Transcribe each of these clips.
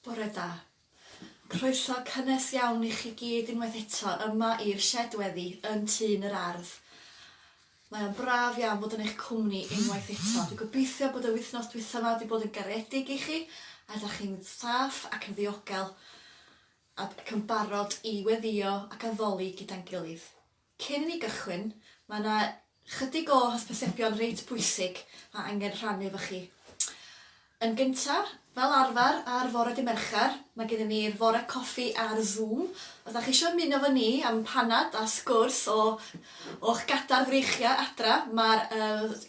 Bore da. Croeso cynnes iawn i chi gyd unwaith eto yma i'r siedweddi yn Tŷ'n yr Ardd. Mae o'n braf iawn bod yn eich cwmni unwaith eto. Dwi'n gobeithio bod y wythnos dwytha yma wedi bod yn garedig i chi, a ydych chi'n saff ac yn ddiogel ac yn barod i weddio ac addoli gyda'n gilydd. Cyn i ni gychwyn, mae yna chydig o hysbysebion reit bwysig a angen rhannu efo chi. Yn gyntaf, fel arfer ar fore dy Mercher, mae gennym ni'r fore coffi ar Zoom. Os ydych chi eisiau ymuno efo ni am panad a sgwrs o'ch gadar freichiau adra, mae'r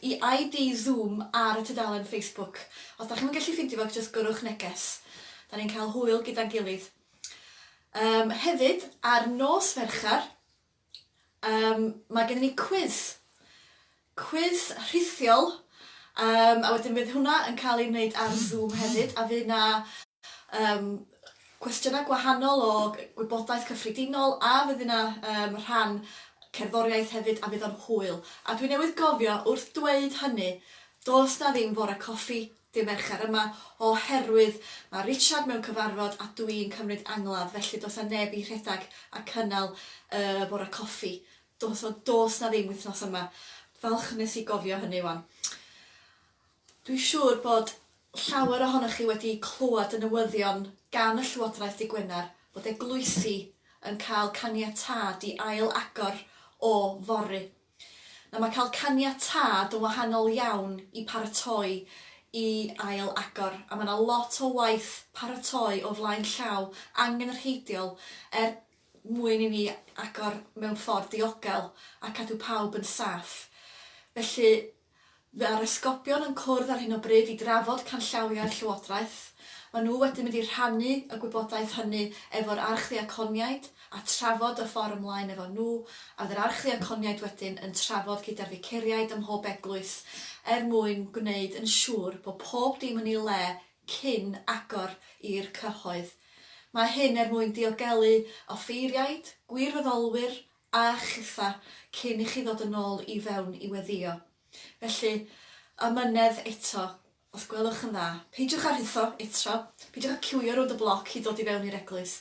ID Zoom ar y tudalen Facebook. Os ydych chi'n gallu ffeindio fo, jyst gyrwch neges. Da ni'n cael hwyl gyda'n gilydd. Hefyd, ar nos Fercher, mae gennym ni quiz. Quiz rhithiol. A wedyn bydd hwnna yn cael ei wneud ar Zoom hefyd, a fydd yna cwestiynau gwahanol o gwybodaeth cyffredinol, a fydd yna rhan cerddoriaeth hefyd, a fydd o'n hwyl. A dwi newydd gofio wrth dweud hynny, does na ddim fore coffi dy Mercher yma, oherwydd mae Richard mewn cyfarfod a dwi'n cymryd angladd, felly does na neb i rhedag a cynnal fore coffi. Does na ddim wythnos yma. Falch nes i gofio hynny wan. Dwi'n siŵr bod llawer ohonoch chi wedi clywed y newyddion gan y Llywodraeth Dydd Gwener bod eglwysi yn cael caniatâd i ail agor o fory. Mae cael caniatâd yn wahanol iawn i paratoi i ail agor, a mae yna lot o waith paratoi o flaen llaw angenrheidiol mwyn i ni agor mewn ffordd diogel a cadw pawb yn saff. Felly, Mae'r esgobion yn cwrdd ar hyn o bryd i drafod canllawiau'r Llywodraeth. Maen nhw wedyn mynd i rhannu y gwybodaeth hynny efo'r archdiaconiaid a trafod y ffordd ymlaen efo nhw, a fydd yr archdiaconiaid wedyn yn trafod gyda'r viceriaid ym mhob eglwys mwyn gwneud yn siŵr bod pob dim yn ei le cyn agor i'r cyhoedd. Mae hyn mwyn diogelu offeiriaid, gwirfoddolwyr a chitha cyn i chi ddod yn ôl i fewn i weddio. Felly, ymynedd eto, os gwelwch yn dda, peidiwch ar hitho eto, peidiwch ar cywio rownd y bloc i ddod i fewn i'r eglwys,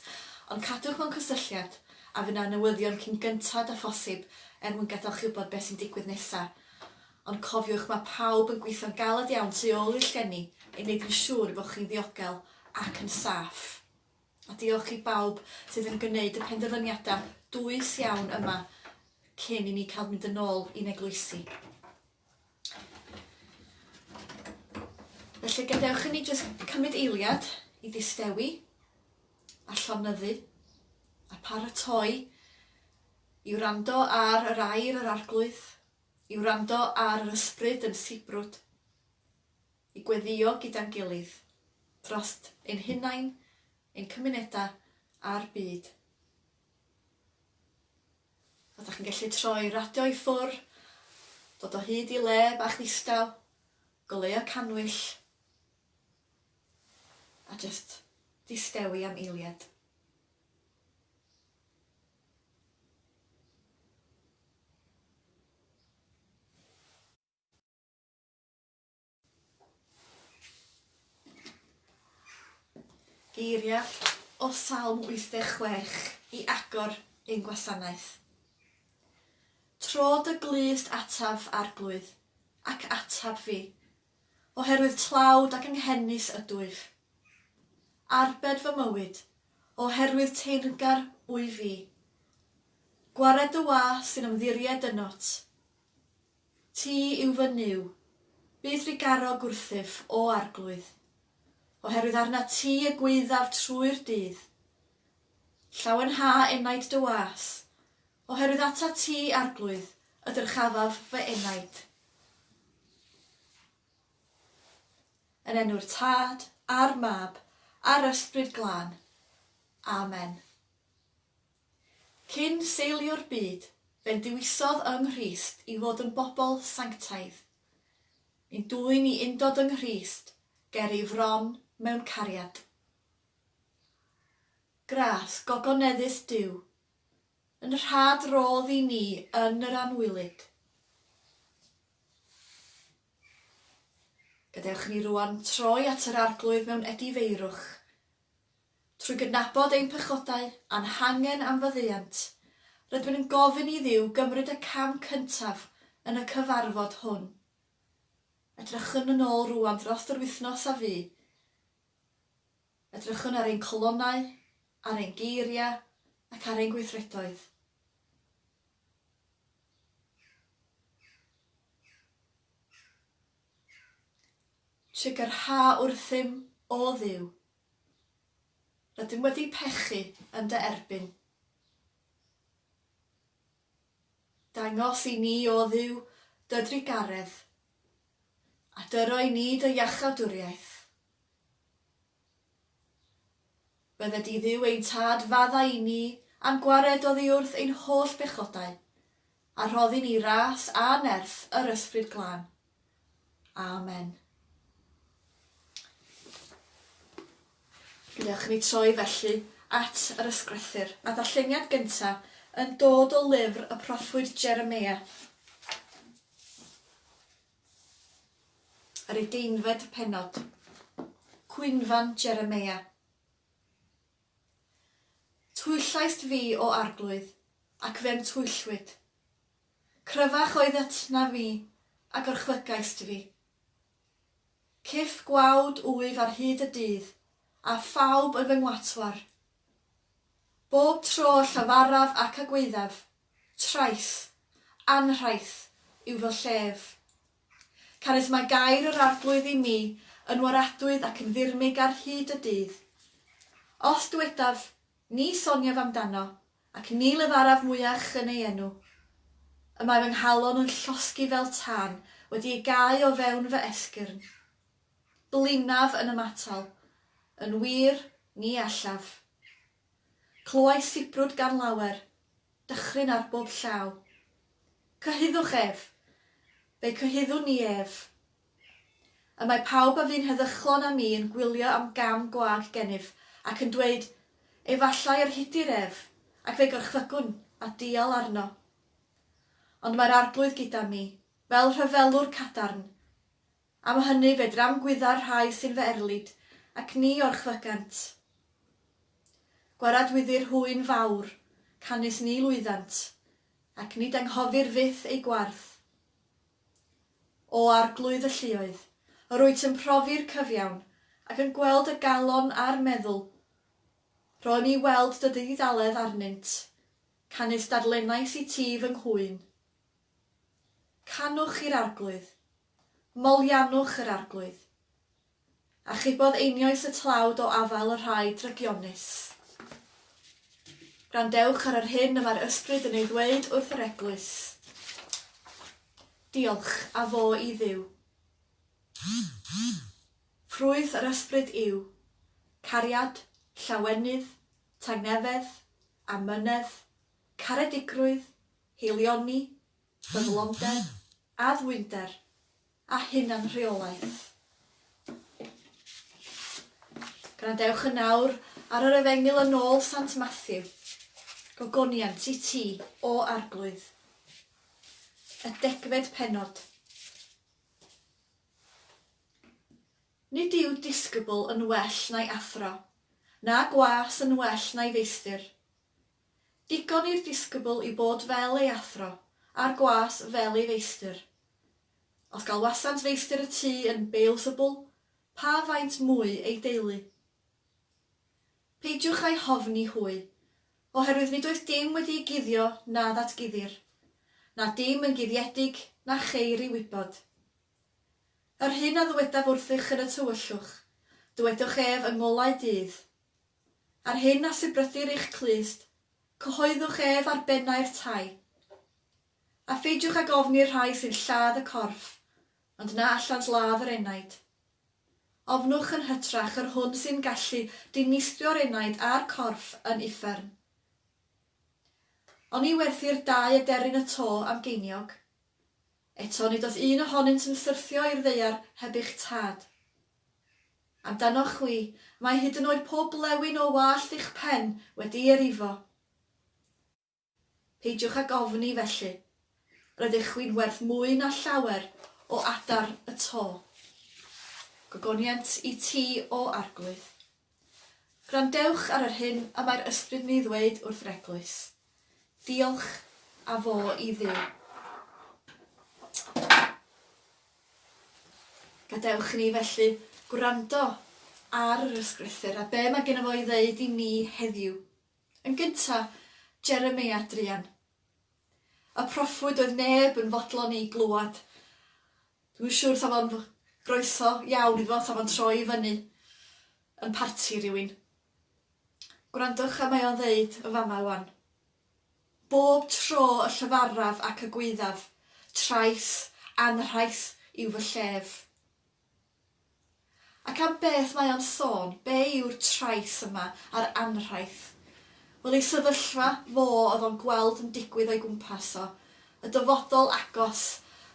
ond cadwch mewn cysylltiad a fyna newyddion cyn gyntad a phosib mwyn gadael chi wybod beth sy'n digwydd nesaf. Ond cofiwch mae pawb yn gweithio'n galed iawn tu ôl i'r llenni i wneud yn siŵr bod chi'n ddiogel ac yn saff. A diolch i bawb sydd yn gwneud y penderfyniadau dwys iawn yma cyn i ni cael mynd yn ôl i'n eglwysi. Felly gadewch i ni jyst cymryd eiliad i ddistewi a llonyddu a paratoi i wrando ar yr air yr arglwydd, i wrando ar yr ysbryd yn sibrwd, i gweddio gyda'n gilydd drost ein hunain, ein cymunedau a'r byd. Ydych chi'n gallu troi radio i ffwrdd, dod o hyd i le bach ddistaw, goleuo canwyll, a jyst distewi am eiliad. Geiriau o Salm 86 i agor ein gwasanaeth. Trod y glust ataf arglwydd ac atab fi, oherwydd tlawd ac anghennus ydwyf. Arbed fy mywyd, oherwydd teyrngar wy fi. Gwared y was sy'n ymddiried ynot. Ti yw fy niw, bydd rigarog wrthyf o arglwydd, oherwydd arna ti y gwyddaf trwy'r dydd. Llawen ha enaid dy was, oherwydd ata ti arglwydd y dyrchafaf fy enaid. Yn enw'r Tad a'r Mab a'r Ysbryd Glân. Amen. Cyn seilio'r byd, fe'n diwisodd yng Nghrist i fod yn bobl sanctaidd. Ni'n dwyn i undod yng Nghrist, ger ei fron mewn cariad. Gras gogoneddus Duw, yn rhad rodd i ni yn yr anwylid. Gadewch ni rwan troi at yr arglwydd mewn edifeirwch Trwy gydnabod ein pechodau a'n hangen am fyddiant, rydym yn gofyn i Dduw gymryd y cam cyntaf yn y cyfarfod hwn. Edrychwn yn ôl rwan dros yr wythnos a fu. Edrychwn ar ein colonnau, ar ein geiriau ac ar ein gweithredoedd. Trigyrha wrthym o Dduw. Rydym wedi pechu yn dy erbyn. Dangos i ni o Dduw dy drigaredd, a dyro i ni dy iachawdwriaeth. Bydde di Dduw ein tad fadda i ni a'n gwared oddi wrth ein holl bechodau, a rhoddi ni ras a nerth yr ysbryd glân. Amen. Gwnewch ni troi felly at yr ysgrythyr, a ddarlleniad gyntaf yn dod o lyfr y proffwyd Jeremia. Yr 18fed pennod. Cwynfan Jeremia. Twyllaist fi o arglwydd, ac fe'n twyllwyd. Cryfach oedd at na fi, ac orchfygaist fi. Cyff gwawd wyf ar hyd y dydd, a phawb yn fy ngwatwar. Bob tro llafaraf ac agweiddaf, trais, anrhaith yw fy llef. Canys mae gair yr arglwydd i mi yn waradwydd ac yn ddirmig ar hyd y dydd. Os dywedaf, ni soniaf amdano, ac ni lefaraf mwyach yn ei enw. Y mae fy nghalon yn llosgi fel tân, wedi ei gau o fewn fy esgyrn. Blinaf yn ymatal, yn wir ni allaf. Clywai sibrwd gan lawer, dychryn ar bob llaw. Cyhyddwch ef, fe cyhyddwn ni ef. Y mae pawb a fi'n heddychlon am mi yn gwylio am gam gwag gennyf, ac yn dweud, efallai yr hydir ef, ac fe gorchfygwn a dial arno. Ond mae'r arglwydd gyda mi, fel rhyfelwr cadarn. Am hynny fedram gwydda'r rhai sy'n fy erlyd, ac ni orchfygant. Gwaradwyddir hwyn fawr, canys ni lwyddant, ac nid anghofir fyth ei gwarth. O arglwydd y lluoedd, yr wyt yn profi'r cyfiawn, ac yn gweld y galon a'r meddwl. Ro'n i weld dy ddidaledd arnynt, canys dadlennais i ti fy nghwyn. Canwch i'r arglwydd, molianwch yr arglwydd, a chybodd einioes y tlawd o afal y rhai drygionus. Grandewch ar yr hyn y mae'r ysbryd yn ei ddweud wrth yr eglwys. Diolch a fo i Dduw. Ffrwyth yr ysbryd yw cariad, llawenydd, tangnefedd, amynedd, caredigrwydd, heilioni, fyddlonder, addwynder, a hunan rheolaeth. Grandewch yn nawr ar yr efengil yn ôl Sant Matthew, gogoniant i ti o arglwydd. Y 10fed pennod. Nid yw disgybl yn well na'i athro, na gwas yn well na'i feistr. Digon i'r disgybl i bod fel ei athro, a'r gwas fel ei feistr. Os gael wasant feistr y tŷ yn Beelzebul, pa faint mwy ei deulu? Peidiwch a'i hofni hwy, oherwydd nid oes dim wedi'i guddio na ddatguddir, na dim yn guddiedig na cheir i wybod. Yr hyn a ddwedaf wrthych yn y tywyllwch, dywedwch ef yng ngolau dydd. Ar hyn a sybrydir eich clust, cyhoeddwch ef ar bennau'r tai. A pheidiwch ag ofni'r rhai sy'n lladd y corff, ond na allant ladd yr enaid. Ofnwch yn hytrach yr hwn sy'n gallu dinistio'r enaid a'r corff yn uffern. O'n i werthu'r 2 aderyn y to am geiniog. Eto nid oes un ohonynt yn syrthio i'r ddaear heb eich tad. Amdano chwi, mae hyd yn oed pob lewin o wallt eich pen wedi erifo. Peidiwch ag ofni felly, rydych chwi'n werth mwy na llawer o adar y to. Gogoniant i ti o arglwydd. Gwrandewch ar yr hyn a mae'r ysbryd ni ddweud wrth yr eglwys. Diolch a fo i Dduw. Gadewch ni felly gwrando ar yr ysgrythyr a be mae gen fo i ddeud i ni heddiw. Yn gyntaf, Jeremia 3. Y proffwyd oedd neb yn fodlon i glwad. Dwi'n siŵr sa fo'n groeso iawn iddo sa fo'n troi i fyny yn parti rhywun. Gwrandwch a mae o'n ddeud y fama wan. Bob tro y llyfaraf ac y gwyddaf, trais, anrhaith yw fy llef. Ac am beth mae o'n sôn, be yw'r trais yma a'r anrhaith? Wel, ei sefyllfa fo oedd o'n gweld yn digwydd o'i gwmpas o, y dyfodol agos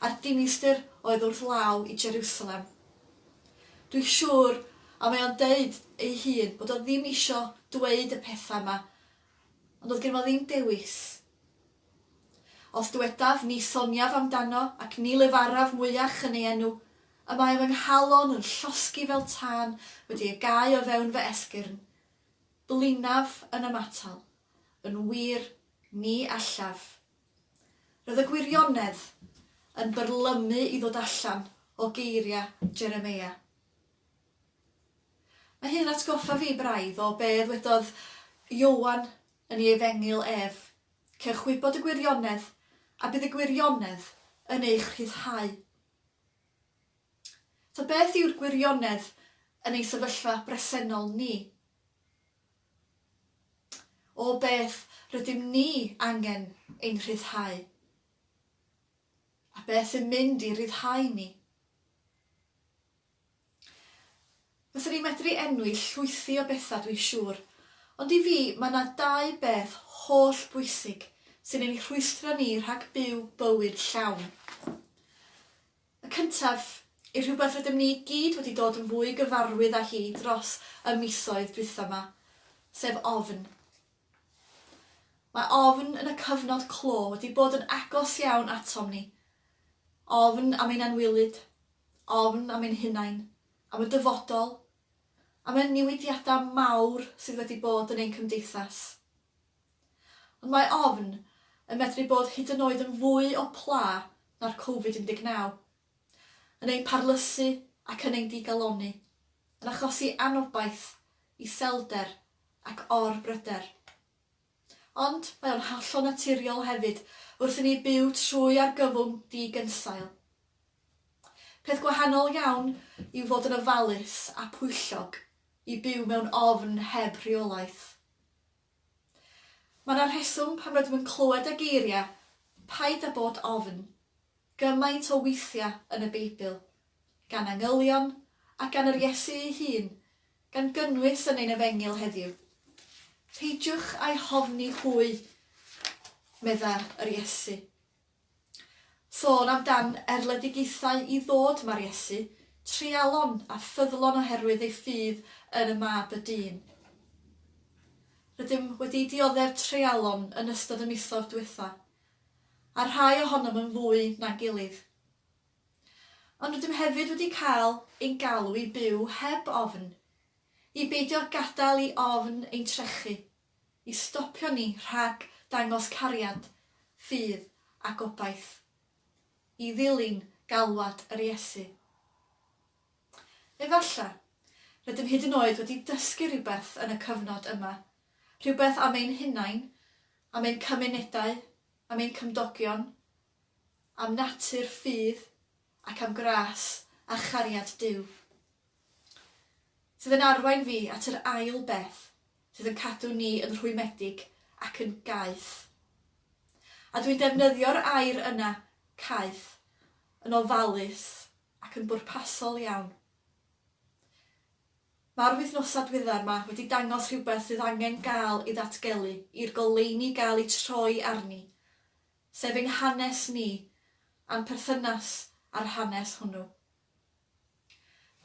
a'r dinistyr oedd wrth law i Jerusalem. Dwi'n siŵr, a mae o'n deud ei hun, bod o ddim isio dweud y pethau yma, ond oedd gen fo ddim dewis. Os dywedaf ni soniaf amdano ac ni lefaraf mwyach yn ei enw, y mae fy nghalon yn llosgi fel tân wedi ei gau o fewn fy esgyrn. Blinaf yn ymatal, yn wir ni allaf. Roedd y gwirionedd yn byrlymu i ddod allan o geiriau Jeremia. Mae hyn atgoffa fi braidd o be ddwedodd Iowan yn ei efengil ef. Cewch wybod y gwirionedd, a bydd y gwirionedd yn eich rhyddhau. So beth yw'r gwirionedd yn ei sefyllfa bresennol ni? O beth rydym ni angen ein rhyddhau? A beth yn mynd i ryddhau ni? Fyswn ni'n medru enwi llwythi o bethau dwi'n siŵr, ond i fi mae yna 2 beth holl bwysig sy'n ei rhwystro ni rhag byw bywyd llawn. Y cyntaf, i rhywbeth rydym ni gyd wedi dod yn fwy gyfarwydd â hi dros y misoedd dwytha yma, sef ofn. Mae ofn yn y cyfnod clo wedi bod yn agos iawn atom ni. Ofn am ein anwylyd, ofn am ein hunain, am y dyfodol, am y newidiadau mawr sydd wedi bod yn ein cymdeithas. Ond mae ofn yn medru bod hyd yn oed yn fwy o pla na'r Covid-19, yn ein parlysu ac yn ein digaloni, yn achosi anobaith, iselder ac orbryder. Ond mae o'n hollol naturiol hefyd wrth i ni byw trwy argyfwng digynsail. Peth gwahanol iawn yw fod yn ofalus a pwyllog i byw mewn ofn heb rheolaeth. Mae yna rheswm pan rydym yn clywed y geiriau paid â bod ofn, gymaint o weithiau yn y Beibl, gan angylion ac gan yr Iesu ei hun, gan gynnwys yn ein efengil heddiw. Peidiwch a'i hofni hwy, meddai yr Iesu. Sôn amdan erledigaethau i ddod mae'r Iesu, treialon a ffyddlon oherwydd ei ffydd yn y mab y dyn. Rydym wedi dioddef treialon yn ystod y misoedd diwetha, a rhai ohonom yn fwy na'n gilydd. Ond rydym hefyd wedi cael ein galw i byw heb ofn, i beidio gadael i ofn ein trechu, i stopio ni rhag dangos cariad, ffydd a gobaith, i ddilyn galwad yr Iesu. Efallai, rydym hyd yn oed wedi dysgu rhywbeth yn y cyfnod yma, rhywbeth am ein hunain, am ein cymunedau, am ein cymdogion, am natur ffydd ac am gras a chariad Duw. Sydd yn arwain fi at yr ail beth sydd yn cadw ni yn rhwymedig ac yn gaeth. A dwi'n defnyddio'r air yna, caeth, yn ofalus ac yn bwrpasol iawn. Mae'r wythnosau diweddar yma wedi dangos rhywbeth sydd angen gael i ddatgelu, i'r goleuni gael i troi arni, sef ein hanes ni a'n perthynas a'r hanes hwnnw.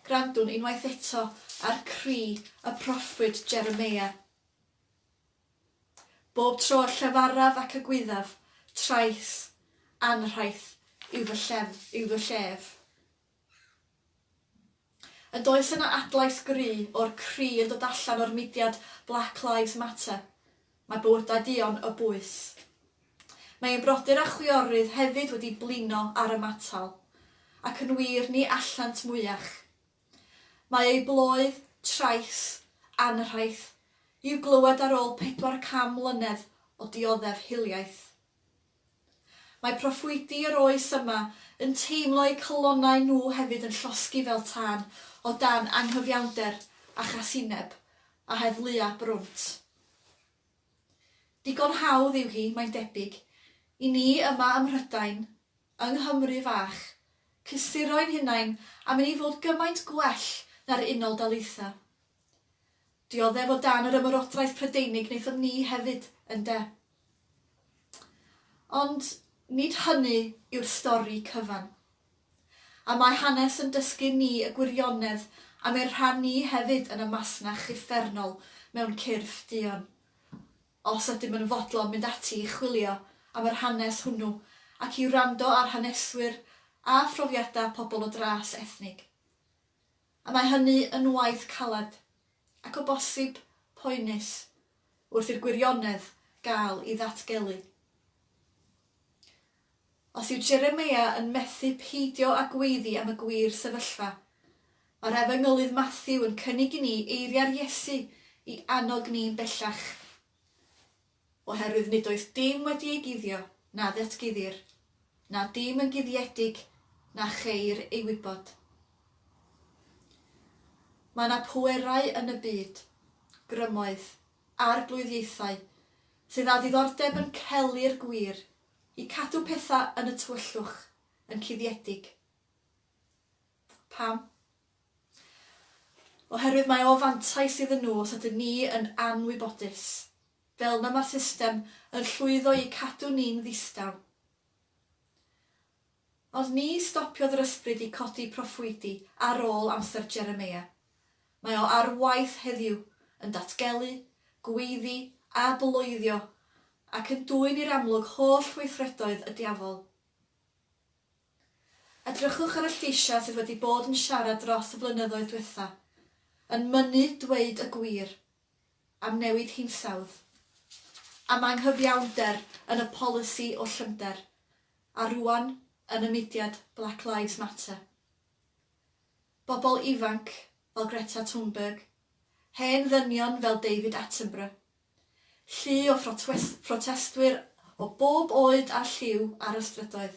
Grandwn unwaith eto ar cri y proffwyd Jeremia. Bob tro llefaraf ac y gwyddaf, trais, anrhaith yw fy llef. Yn does yna adlais gry o'r cri yn dod allan o'r mudiad Black Lives Matter. Mae bywydau dion y bwys. Mae ein brodyr a chwiorydd hefyd wedi blino ar y matal, ac yn wir ni allant mwyach. Mae ei bloedd, trais, anrhaith, i'w glywed ar ôl 400 mlynedd o dioddef hiliaeth. Mae proffwydi yr oes yma yn teimlo eu colonnau nhw hefyd yn llosgi fel tân o dan anghyfiawnder a chasineb a heddlua brwnt. Digon hawdd yw hi, mae'n debyg, i ni yma ym Mhrydain, yng Nghymru fach, cysuro'n hunain am i ni fod gymaint gwell na'r Unol Daleithiau. Dioddef o dan yr ymerodraeth Prydeinig wnaethon ni hefyd yn de. Ond nid hynny yw'r stori cyfan. A mae hanes yn dysgu ni y gwirionedd am ei rhannu hefyd yn y masnach uffernol mewn cyrff duon. Os ydym yn fodlon mynd ati i chwilio am yr hanes hwnnw ac i wrando ar haneswyr a phrofiadau pobl o dras ethnig. A mae hynny yn waith calad ac o bosib poenus wrth i'r gwirionedd gael ei ddatgelu. Os yw Jeremia yn methu peidio a gweiddi am y gwir sefyllfa, mae'r Efengylydd Matthew yn cynnig i ni eiriau'r Iesu i annog ni'n bellach. Oherwydd nid oes dim wedi ei guddio na ddatguddir, na dim yn guddiedig na cheir ei wybod. Mae yna pwerau yn y byd, grymoedd a'r blwyddiaethau sydd â diddordeb yn celu'r gwir i cadw pethau yn y tywyllwch yn cuddiedig. Pam? Oherwydd mae o fantais iddyn nhw os ydyn ni yn anwybodus, fel na mae'r system yn llwyddo i cadw ni'n ddistaw. Ond ni stopiodd yr ysbryd i codi proffwydi ar ôl amser Jeremia. Mae o ar waith heddiw yn datgelu, gweiddi a bloeddio ac yn dwyn i'r amlwg holl weithredoedd y diafol. Edrychwch ar y lleisiau sydd wedi bod yn siarad dros y flynyddoedd diwetha, yn mynnu dweud y gwir, am newid hinsawdd, am anghyfiawnder yn y polisi o llyfnder, a rwan yn y mudiad Black Lives Matter. Bobl ifanc fel Greta Thunberg, hen ddynion fel David Attenborough, llu o protestwyr o bob oed a lliw ar y strydoedd.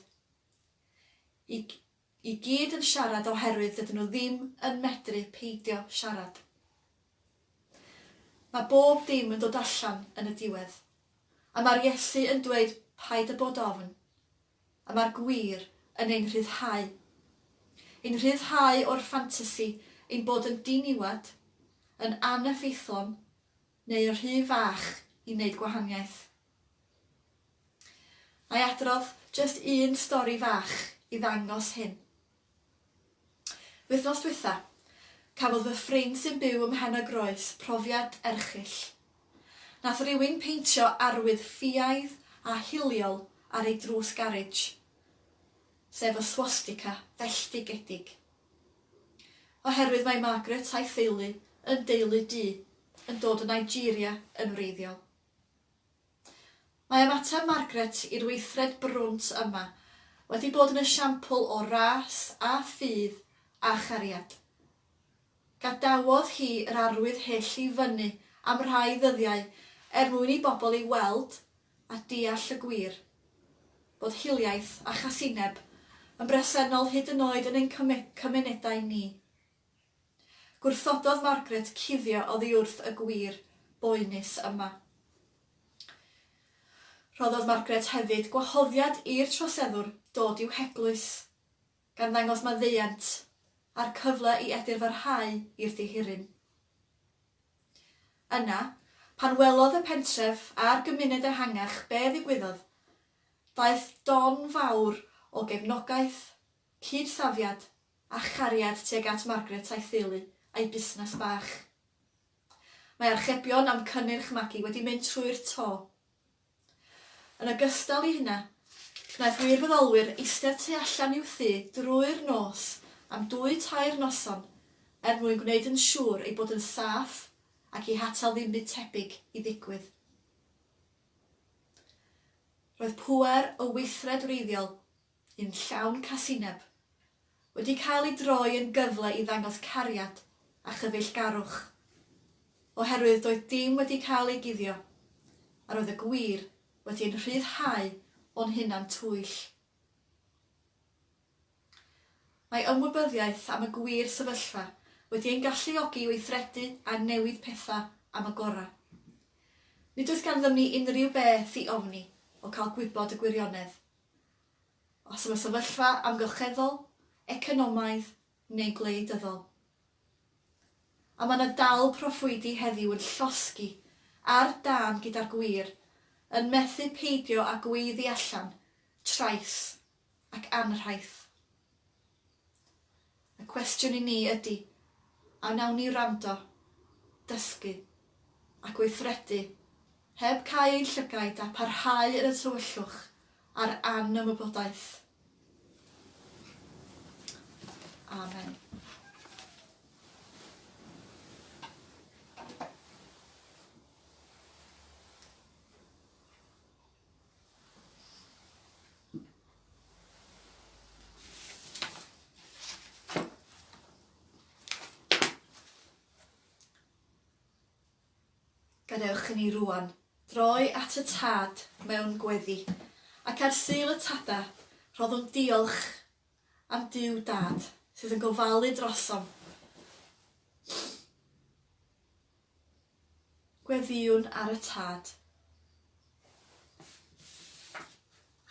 I gyd yn siarad oherwydd dydyn nhw ddim yn medru peidio siarad. Mae bob dim yn dod allan yn y diwedd, a mae'r Iesu yn dweud paid y bod ofn, a mae'r gwir yn ein rhyddhau. Ein rhyddhau o'r ffantasi ein bod yn diniwad, yn aneffeithlon, neu rhy fach i wneud gwahaniaeth. Mae adrodd jyst un stori fach i ddangos hyn. Wythnos diwetha, cafodd fy ffrind sy'n byw ym Mhenygroes profiad erchyll. Nath rywun peintio arwydd ffiaidd a hiliol ar ei drws garage, sef y swastika felltigedig. Oherwydd mae Margaret a'i theulu yn deulu du yn dod o Nigeria yn wreiddiol. Mae ymateb Margaret i'r weithred brwnt yma wedi bod yn esiampl o ras a ffydd a chariad. Gadawodd hi yr arwydd hyll i fyny am rhai ddyddiau mwyn i bobl ei weld a deall y gwir, bod hiliaeth a chasineb yn bresennol hyd yn oed yn ein cymunedau ni. Gwrthododd Margaret cuddio oddi wrth y gwir boenus yma. Rhoddodd Margaret hefyd gwahoddiad i'r troseddwr dod i'w heglwys, gan ddangos maddeuant a'r cyfle i edurfarhau i'r dihiryn. Yna, pan welodd y pentref a'r gymuned ehangach be ddigwyddodd, daeth don fawr o gefnogaeth, cydsafiad a chariad tuag at Margaret a'i theulu a'i busnes bach. Mae archebion am cynnyrch magu wedi mynd trwy'r to. Yn ogystal i hynna, gwnaeth wirfoddolwyr eistedd tu allan i'w thŷ drwy'r nos am 2-3 noson mwyn gwneud yn siŵr ei bod yn saff ac i hatal ddim byd tebyg i ddigwydd. Roedd pŵer o weithred wreiddiol, un llawn casineb, wedi cael ei droi yn gyfle i ddangos cariad a chyfeillgarwch, oherwydd doedd dim wedi cael ei guddio, a roedd y gwir wedi ein rhyddhau o'n hunan twyll. Mae ymwybyddiaeth am y gwir sefyllfa wedi ein galluogi i weithredu a newid pethau am y gorau. Nid oes ganddyn ni unrhyw beth i ofni o cael gwybod y gwirionedd, os yma sefyllfa amgylcheddol, economaidd neu gwleidyddol. A mae yna dal proffwydi heddiw yn llosgi ar dan gyda'r gwir, yn methu peidio â gweiddi allan, trais ac anrhaith. Y cwestiwn i ni ydy, a wnawn ni rando, dysgu ac weithredu, heb cael ein llygaid a parhau yn y tywyllwch ar anymwybodaeth. Amen. Gadewch i ni rwan droi at y tad mewn gweddi, ac ar sul y tada rhoddwn diolch am Duw Dad sydd yn gofalu drosom. Gweddiwn ar y tad.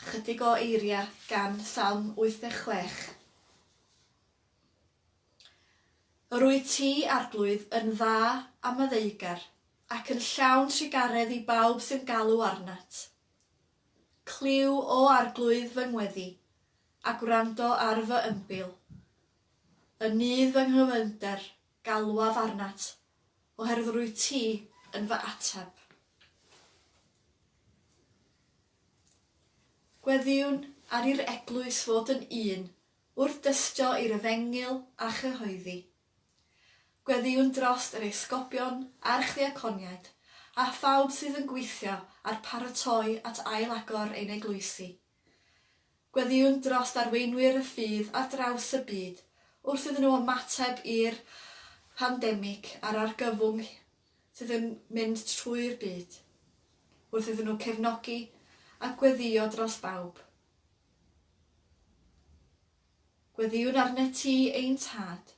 Chydig o eiriau gan Psalm 86. Yr wyt ti, arglwydd, yn dda am y ddeugar, ac yn llawn trigaredd i bawb sy'n galw arnat. Cliw o arglwydd fy ngweddi, a gwrando ar fy ymbil. Y nydd fy nghyfynder galwaf arnat, oherwydd rwyt ti yn fy ateb. Gweddiwn ar i'r eglwys fod yn un, wrth dystio i'r efengil a chyhoeddi. Gweddiwn drost yr esgobion a'r chdiaconiaid, a phawb sydd yn gweithio ar paratoi at ailagor ein eglwysi. Gweddiwn drost arweinwyr y ffydd ar draws y byd, wrth iddyn nhw ymateb i'r pandemig a'r argyfwng sydd yn mynd trwy'r byd, wrth iddyn nhw cefnogi a gweddio dros bawb. Gweddiwn arnat ti ein tad,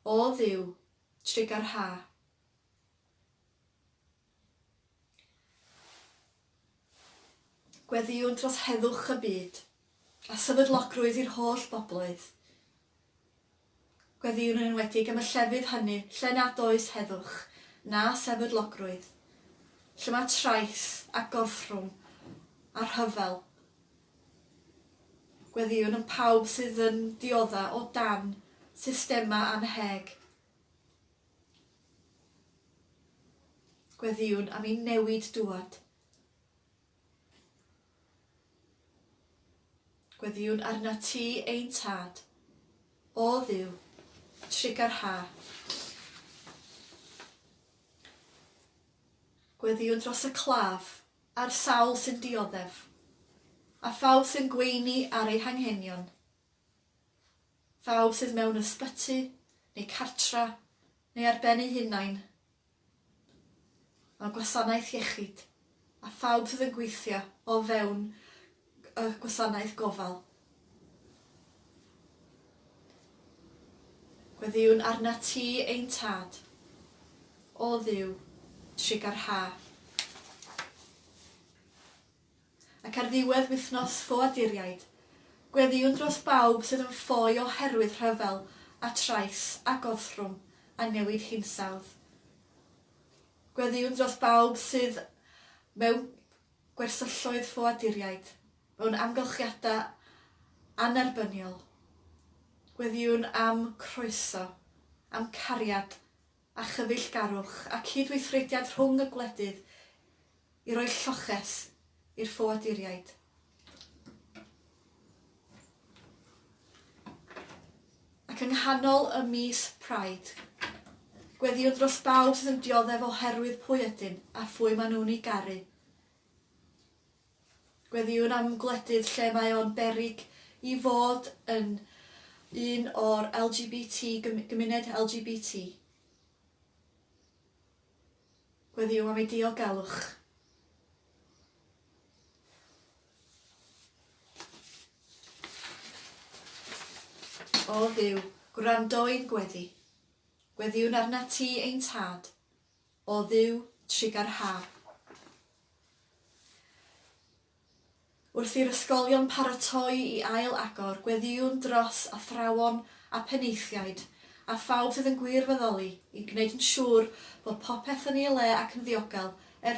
o Dduw, trigar ha. Gweddiwn dros heddwch y byd, a sefydlogrwydd i'r holl bobloedd. Gweddiwn yn enwedig am y llefydd hynny, lle nad oes heddwch, na sefydlogrwydd, lle mae trais a gorffrwm a rhyfel. Gweddiwn yn pawb sydd yn diodda o dan systema anheg. Gweddiwn am ei newid dŵad. Gweddiwn arnat ti ein tad, o Dduw, trigar ha. Gweddiwn dros y claf a'r sawl sy'n dioddef, a phawb sy'n gweini ar ei hanghenion. Phawb sydd mewn ysbyty, neu cartra, neu ar ben ei hunain. Mae gwasanaeth iechyd, a phawb sydd yn gweithio o fewn y gwasanaeth gofal. Gweddiwn arnat ti ein tad, o Dduw, trigar ha. Ac ar ddiwedd wythnos ffoaduriaid, gweddiwn dros bawb sydd yn ffoi oherwydd rhyfel a trais a goddrwm a newid hinsawdd. Gweddiwn dros bawb sydd mewn gwersylloedd ffoaduriaid, mewn amgylchiadau anerbyniol. Gweddiwn am croeso, am cariad a chyfeillgarwch a cydweithrediad rhwng y gwledydd i roi lloches i'r ffoaduriaid. Ac ac yng nghanol y mis Pride. Gweddiwn dros bawb sydd yn dioddef oherwydd pwy ydyn a phwy maen nhw'n ei garu. Gweddiwn am gwledydd lle mae o'n beryg i fod yn un o'r LGBT, gymuned LGBT. Gweddiwn am ei diogelwch. O Dduw, gwrando ein gweddi. Gweddiwn arna ti ein tad. O Dduw, trigar ha. Wrth i'r ysgolion paratoi i ail agor, gweddiwn dros athrawon a penaethiaid a phawb sydd yn gwirfoddoli i gwneud yn siŵr bod popeth yn ei le ac yn ddiogel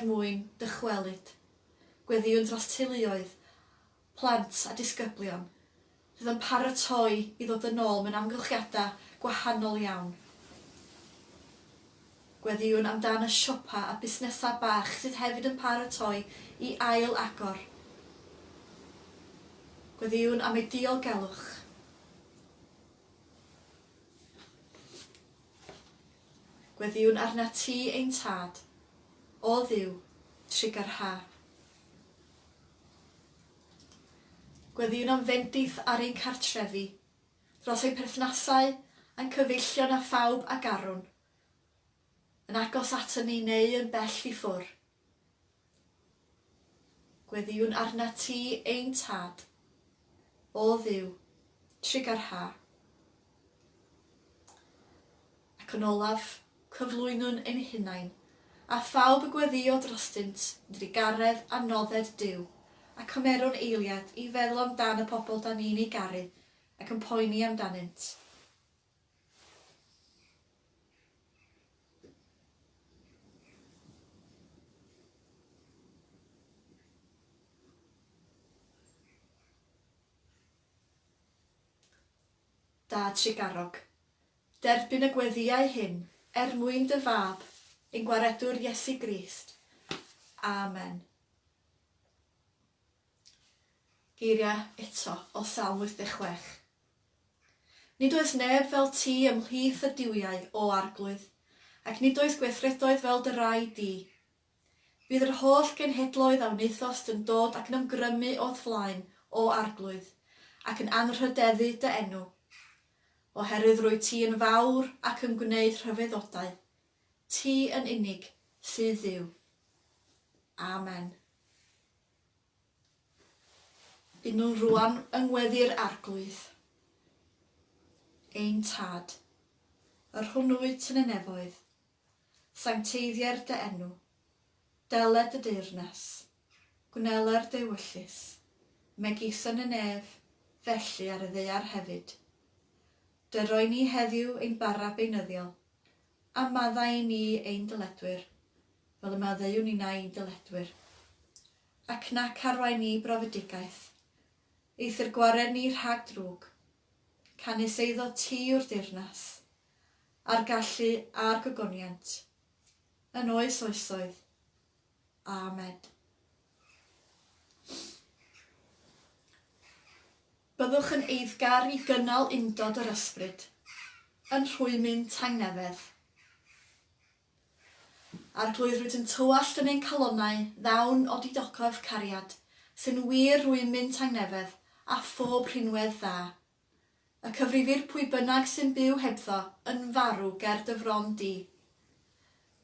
mwyn dychwelyd. Gweddiwn dros teuluoedd, plant a disgyblion sydd yn paratoi i ddod yn ôl mewn amgylchiadau gwahanol iawn. Gweddiwn amdan y siopa a busnesau bach sydd hefyd yn paratoi i ail agor. Gweddiwn am ei diogelwch. Gweddiwn arna ti ein tad. O Dduw, trigar ha. Gweddiwn am fendith ar ein cartrefi, dros ein perthnasau a'n cyfeillion a phawb a garwn, yn agos ato ni neu yn bell i ffwr. Gweddiwn arna ti ein tad. O Dduw, trigar ha. Ac yn olaf, cyflwynwn ein hunain, a phawb y gweddio drostynt yn ddigaredd a nodded Duw, a cymerwn eiliad i feddwl amdan y pobl da ni'n ei garu ac yn poeni amdanynt. Dad Trigarog, derbyn y gweddiau hyn mwyn dy fab, ein gwaredwr Iesu Grist. Amen. Geiriau eto o Salm 86. Nid oes neb fel ti ymhlith y diwiau o arglwydd, ac nid oes gweithredoedd fel dy rai di. Bydd yr holl genhedloedd a wnaethost yn dod ac yn ymgrymu o'r flaen o arglwydd, ac yn anrhydeddu dy enw. Oherwydd rwy ti yn fawr ac yn gwneud rhyfeddodau. Ti yn unig sydd Dduw. Amen. Bydd nhw'n rwan yng ngweddi'r arglwydd. Ein tad, yr hwnnwyd yn y nefoedd, sancteiddiau'r dy enw, deled y deyrnas, gwneler dy wyllus, megis yn y nef, felly ar y ddeiar hefyd. Dy roi ni heddiw ein bara beunyddiol, a maddau ni ein dyledwyr, fel y maddeuwn ni na ein dyledwyr. Ac nac arwain ni brofedigaeth, eithir gwaren ni rhag drwg, canis eiddo ti o'r deyrnas, a'r gallu a'r gogoniant, yn oes oesoedd. Amen. Byddwch yn eiddgar i gynnal undod yr ysbryd, yn rhwymyn tangnefedd. Arglwyddwyd yn tywallt yn ein calonnau ddawn o didocof cariad, sy'n wir rhwymyn tangnefedd a phob rhinwedd dda. Y cyfrifir pwy bynnag sy'n byw hebddo yn farw ger dy fron di.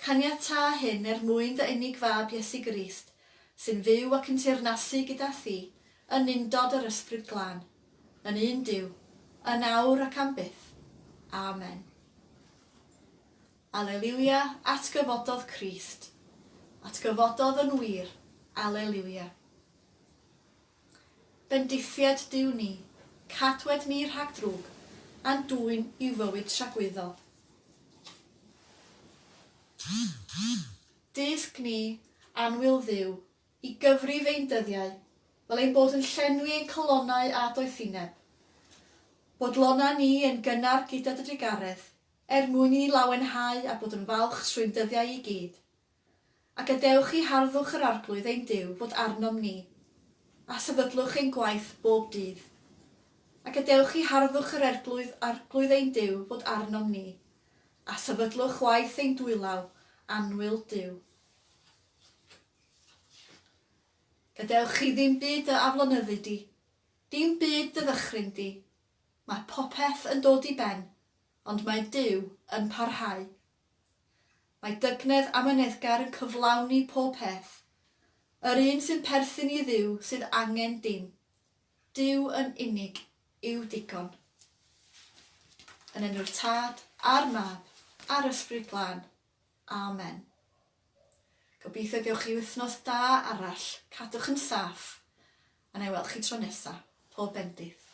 Caniata hyn mwyn dy unig fab Iesu Grist, sy'n fyw ac yn teyrnasu gyda thi, yn undod yr ysbryd glân, yn un Duw, yn awr ac am byth. Amen. Alleluia, atgyfododd Crist, atgyfododd yn wir. Alleluia. Bendithiad Duw ni, cadwed ni rhag drwg, a'n dwyn i'w fywyd tragwyddol. Disg ni, anwyl Dduw, i gyfrif ein dyddiau, fel ein bod yn llenwi ein colonnau a doethineb. Bodlona ni yn gynnar gyda dy digaredd, mwyn i ni lawenhau a bod yn falch trwy'n dyddiau i gyd. Ac adewch i harddwch yr arglwydd ein Duw bod arnom ni, a sefydlwch ein gwaith bob dydd. a gadewch chi harddwch yr arglwydd ein Duw bod arnom ni, a sefydlwch waith ein dwylaw anwyl Duw. Gadewch chi ddim byd y aflonyddu di, dim byd y ddychryn di. Mae popeth yn dod i ben, ond mae Duw yn parhau. Mae dygnedd a myneddgar yn cyflawni pob peth. Yr un sy'n perthyn i Dduw sydd angen dim. Duw yn unig yw digon. Yn enw'r Tad, a'r Mab, a'r Ysbryd Glân. Amen. Gobeithio gewch chi wythnos da arall, cadwch yn saff, a na i weld chi tro nesaf, pob bendith.